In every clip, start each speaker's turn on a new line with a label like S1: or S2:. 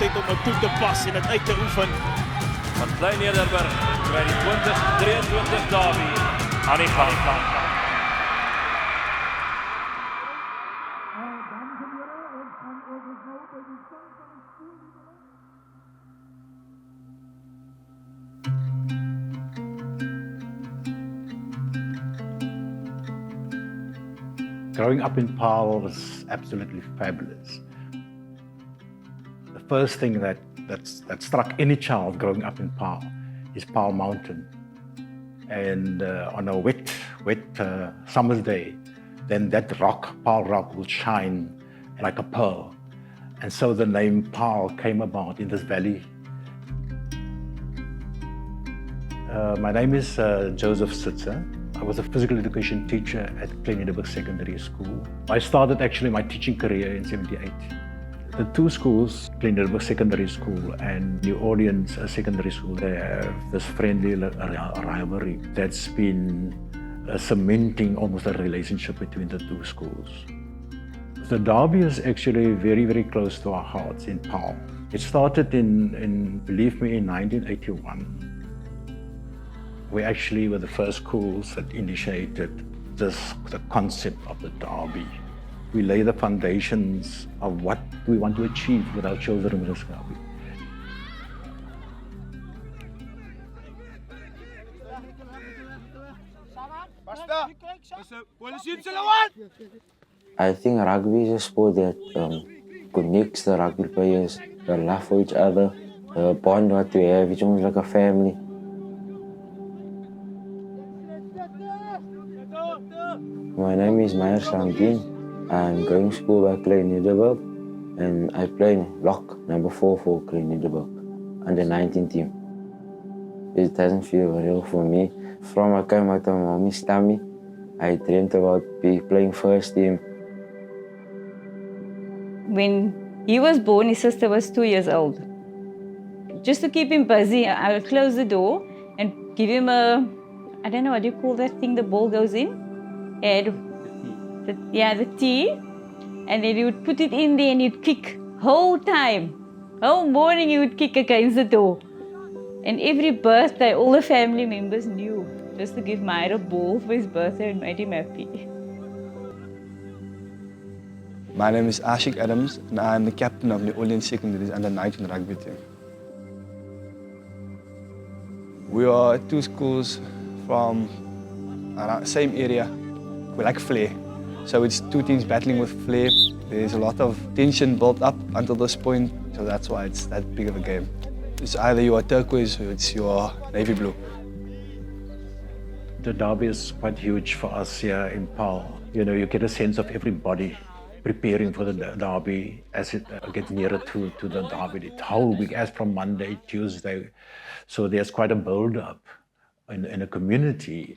S1: geleentheid om het toe te pas en het uit te oefen.
S2: Van Klein Nederburg krijg die 2023 derby aan die gang.
S3: Growing up in Paarl was absolutely fabulous. The first thing that struck any child growing up in Paarl is Paarl Mountain. And on a wet summer's day, then that rock, Paarl Rock, will shine like a pearl. And so the name Paarl came about in this valley. My name is Joseph Sitzer. I was a physical education teacher at Klein Nederburg Secondary School. I started actually my teaching career in '78. The two schools, Klein Nederburg Secondary School and New Orleans Secondary School, they have this friendly rivalry that's been cementing almost a relationship between the two schools. The derby is actually very, very close to our hearts in Paarl. It started in believe me, in 1981. We actually were the first schools that initiated the concept of the derby. We lay the foundations of what we want to achieve with our children in this derby.
S4: I think rugby is a sport that connects the rugby players, the love for each other, the bond that we have, it's almost like a family. My name is Meyer Sandin. I'm going to school at Klein Nederburg and I play lock number 4 for Klein Nederburg, under 19 team. It doesn't feel real for me. From I came out of my mommy's tummy, I dreamed about playing first team.
S5: When he was born, his sister was 2 years old. Just to keep him busy, I would close the door and give him a, I don't know, what do you call that thing the ball goes in? The tea. And then he would put it in there and he'd kick whole time. Whole morning he would kick against the door. And every birthday, all the family members knew just to give Meyer a ball for his birthday and made him happy.
S6: My name is Ashik Adams and I am the captain of New Orleans Secondary's under 19 rugby team. We are two schools from around same area. We like Flair. So it's two teams battling with Flair. There's a lot of tension built up until this point, so that's why it's that big of a game. It's either you are turquoise or it's your navy blue.
S3: The derby is quite huge for us here in Paarl. You know, you get a sense of everybody preparing for the derby as it gets nearer to the derby. The whole week, as from Monday, Tuesday. So there's quite a build-up in a community.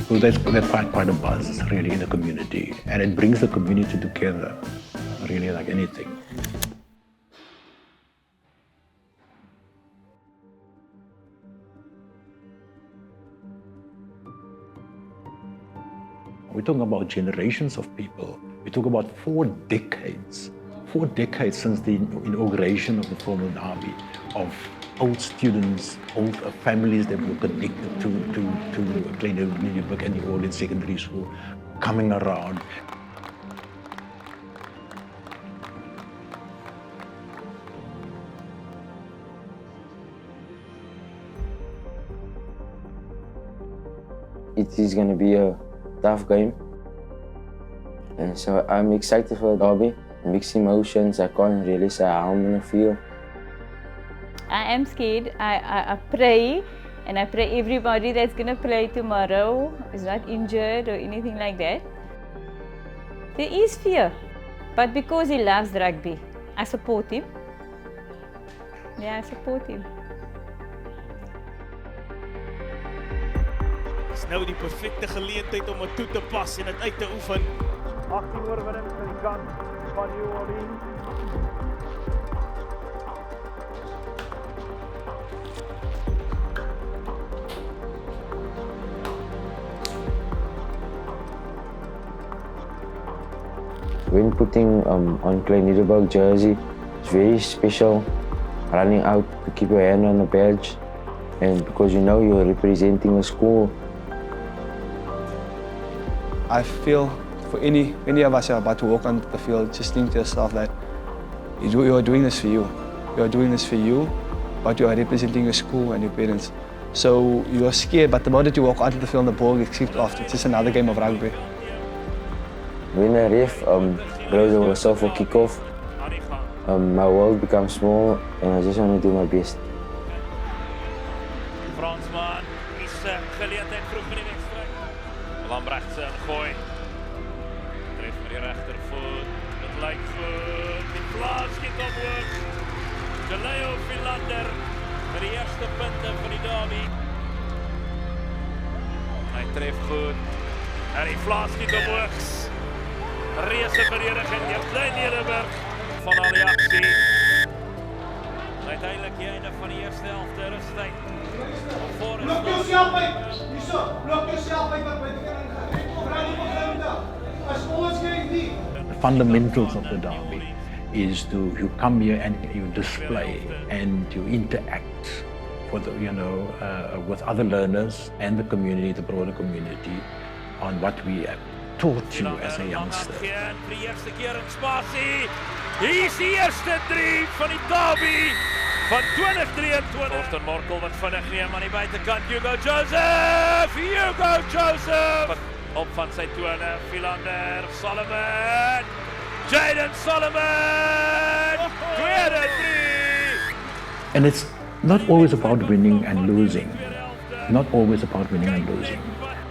S3: So there's quite a buzz really in the community, and it brings the community together, really like anything. We're talking about generations of people. We talk about 4 decades since the inauguration of the formal derby, of old students, old families that were connected to Klein Nederburg and New Orleans Secondary School coming around.
S4: It is going to be a tough game. And so I'm excited for the derby. mixed emotions. I can't really say how I'm gonna feel.
S5: I am scared. I pray, and I pray everybody that's gonna play tomorrow is not injured or anything like that. There is fear, but because he loves rugby, I support him. Yeah, I support him.
S1: Het is nou die perfecte geleentheid om het toe te pas en het uit te oefen.
S2: 18 oorwinnings vir die kant van New Orleans.
S4: When putting on Klein Nederburg jersey, it's very special. Running out to keep your hand on the badge, and because you know you're representing a school.
S6: I feel for any of us who are about to walk onto the field, just think to yourself that you are doing this for you. You are doing this for you, but you are representing your school and your parents. So you are scared, but the moment you walk onto the field and the ball gets kicked off, it's just another game of rugby.
S4: When a ref blows the whistle for kickoff, my world becomes small and I just want to do my best.
S2: Fransman is geleentheid vroeg in die wedstryd. Lambrecht se gooi. Tref met die regtervoet. Dit lyk goed. Die plaas skiet omhoog. Leo Philander met die eerste punte van die derby. Hy tref goed. En die plaas skiet omhoog. Reuse verdediging deur Klein Nederburg van al die aksie. Uiteindelik die einde van die eerste helfte rustyd.
S7: Blok jouself uit! Hierso, blok jouself uit wat met die as ons kyk nie.
S3: The fundamentals of the derby is you come here and you display and you interact for the, with other learners and the community, the broader community, on what we have taught you as a youngster.
S2: Vir die eerste keer in spasie. Hier is die eerste 3 van die derby van 2023. Austin Morkel wat vinnig neem aan die buitekant. Hugo Joseph! Op van sy tone, Philander, Solomon! Jaden Solomon! Tweede 3!
S3: And it's not always about winning and losing. Not always about winning and losing.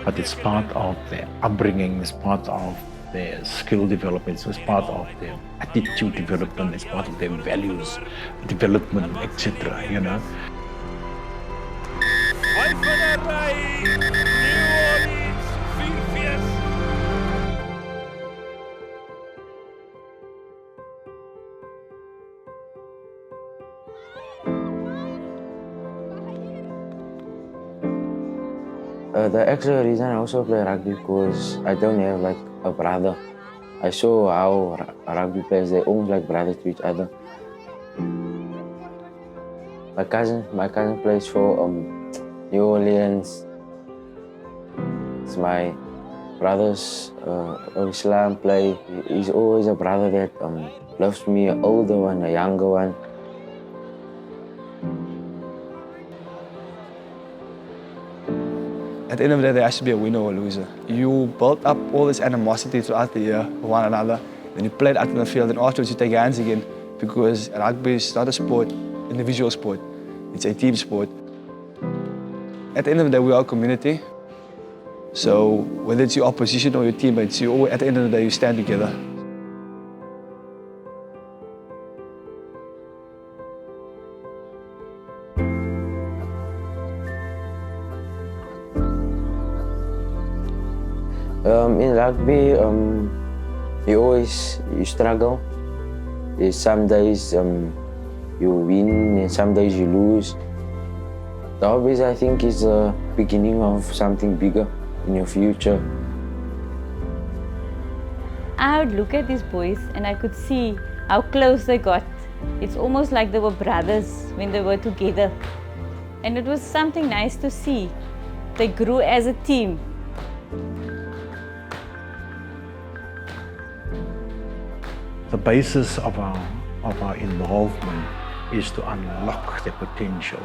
S3: But it's part of their upbringing, it's part of their skill development, it's part of their attitude development, it's part of their values development, etc.
S2: Hy van 'n ry, New Orleans, 4-4.
S4: The actual reason I also play rugby because I don't have like a brother. I saw how rugby players, they're almost like brothers to each other. My cousin plays for New Orleans. It's my brother's Islam play. He's always a brother that loves me, an older one, a younger one.
S6: At the end of the day, there has to be a winner or a loser. You build up all this animosity throughout the year for one another, then you play it out in the field, and afterwards you take your hands again, because rugby is not a sport, individual sport. It's a team sport. At the end of the day, we are a community. So whether it's your opposition or your teammates, at the end of the day, you stand together.
S4: In rugby, you struggle. There's some days you win and some days you lose. Derbies, I think, is the beginning of something bigger in your future.
S5: I would look at these boys and I could see how close they got. It's almost like they were brothers when they were together. And it was something nice to see. They grew as a team.
S3: The basis of our involvement is to unlock their potential